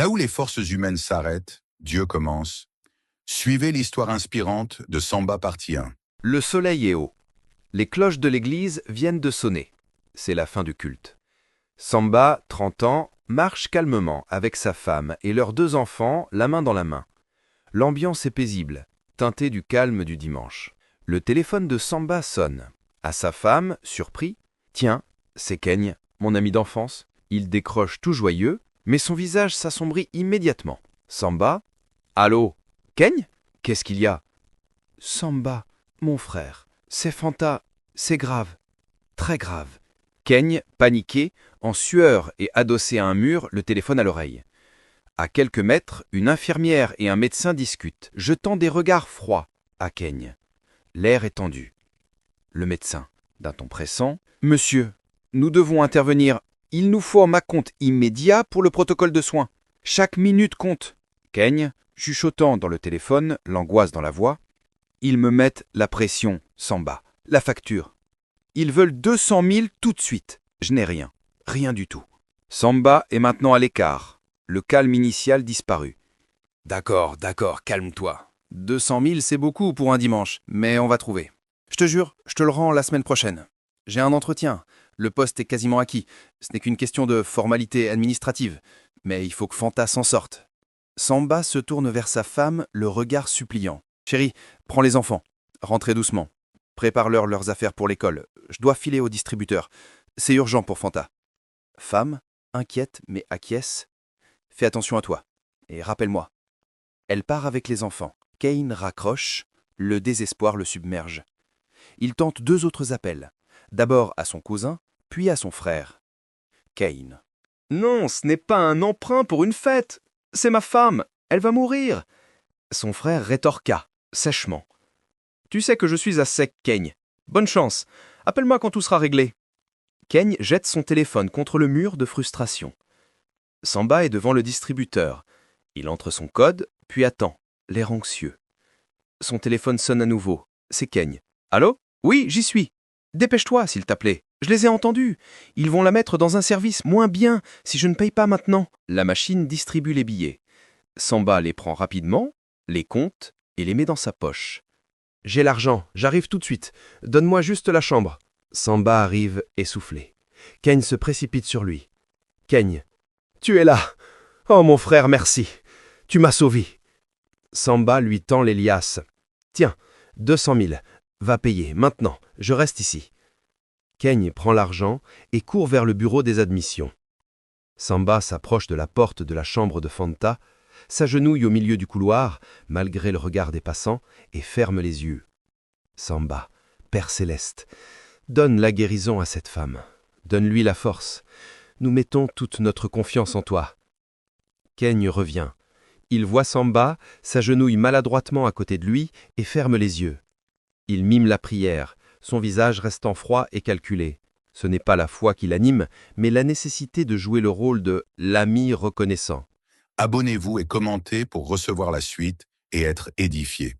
Là où les forces humaines s'arrêtent, Dieu commence. Suivez l'histoire inspirante de Samba partie 1. Le soleil est haut. Les cloches de l'église viennent de sonner. C'est la fin du culte. Samba, 30 ans, marche calmement avec sa femme et leurs 2 enfants, la main dans la main. L'ambiance est paisible, teintée du calme du dimanche. Le téléphone de Samba sonne. À sa femme, surpris, « Tiens, c'est Keigne, mon ami d'enfance. » Il décroche tout joyeux, mais son visage s'assombrit immédiatement. Samba, « Allô, Keigne ? Qu'est-ce qu'il y a ?»« Samba, mon frère, c'est Fanta, c'est grave, très grave. » Keigne, paniqué, en sueur et adossé à un mur, le téléphone à l'oreille. À quelques mètres, une infirmière et un médecin discutent, jetant des regards froids à Keigne. L'air est tendu. Le médecin, d'un ton pressant, « Monsieur, nous devons intervenir. Il nous faut un acompte immédiat pour le protocole de soins. Chaque minute compte. » Keigne, chuchotant dans le téléphone, l'angoisse dans la voix, « Ils me mettent la pression, Samba. La facture. Ils veulent 200 000 tout de suite. Je n'ai rien. Rien du tout. » Samba est maintenant à l'écart. Le calme initial disparu. « D'accord, calme-toi. 200 000, c'est beaucoup pour un dimanche, mais on va trouver. Je te jure, je te le rends la semaine prochaine. J'ai un entretien. Le poste est quasiment acquis. Ce n'est qu'une question de formalité administrative. Mais il faut que Fanta s'en sorte. » Samba se tourne vers sa femme, le regard suppliant. « Chérie, prends les enfants. Rentrez doucement. Prépare-leur leurs affaires pour l'école. Je dois filer au distributeur. C'est urgent pour Fanta. » Femme, inquiète mais acquiesce. « Fais attention à toi. Et rappelle-moi. » Elle part avec les enfants. Keigne raccroche. Le désespoir le submerge. Il tente 2 autres appels. D'abord à son cousin, puis à son frère. Keigne. « Non, ce n'est pas un emprunt pour une fête. C'est ma femme. Elle va mourir. » Son frère rétorqua, sèchement. « Tu sais que je suis à sec, Keigne. Bonne chance. Appelle-moi quand tout sera réglé. » Keigne jette son téléphone contre le mur de frustration. Samba est devant le distributeur. Il entre son code, puis attend, l'air anxieux. Son téléphone sonne à nouveau. C'est Keigne. « Allô ? Oui, j'y suis. Dépêche-toi, s'il t'a plaît. Je les ai entendus. Ils vont la mettre dans un service moins bien si je ne paye pas maintenant. » La machine distribue les billets. Samba les prend rapidement, les compte et les met dans sa poche. « J'ai l'argent, j'arrive tout de suite. Donne-moi juste la chambre. » Samba arrive essoufflé. Keigne se précipite sur lui. « Keigne, tu es là. Oh mon frère, merci. Tu m'as sauvé. » Samba lui tend les liasses. « Tiens, 200 000. Va payer, maintenant. Je reste ici. » Keigne prend l'argent et court vers le bureau des admissions. Samba s'approche de la porte de la chambre de Fanta, s'agenouille au milieu du couloir, malgré le regard des passants, et ferme les yeux. Samba, Père céleste, donne la guérison à cette femme. Donne-lui la force. Nous mettons toute notre confiance en toi. Keigne revient. Il voit Samba, s'agenouille maladroitement à côté de lui et ferme les yeux. Il mime la prière, son visage restant froid et calculé. Ce n'est pas la foi qui l'anime, mais la nécessité de jouer le rôle de l'ami reconnaissant. Abonnez-vous et commentez pour recevoir la suite et être édifié.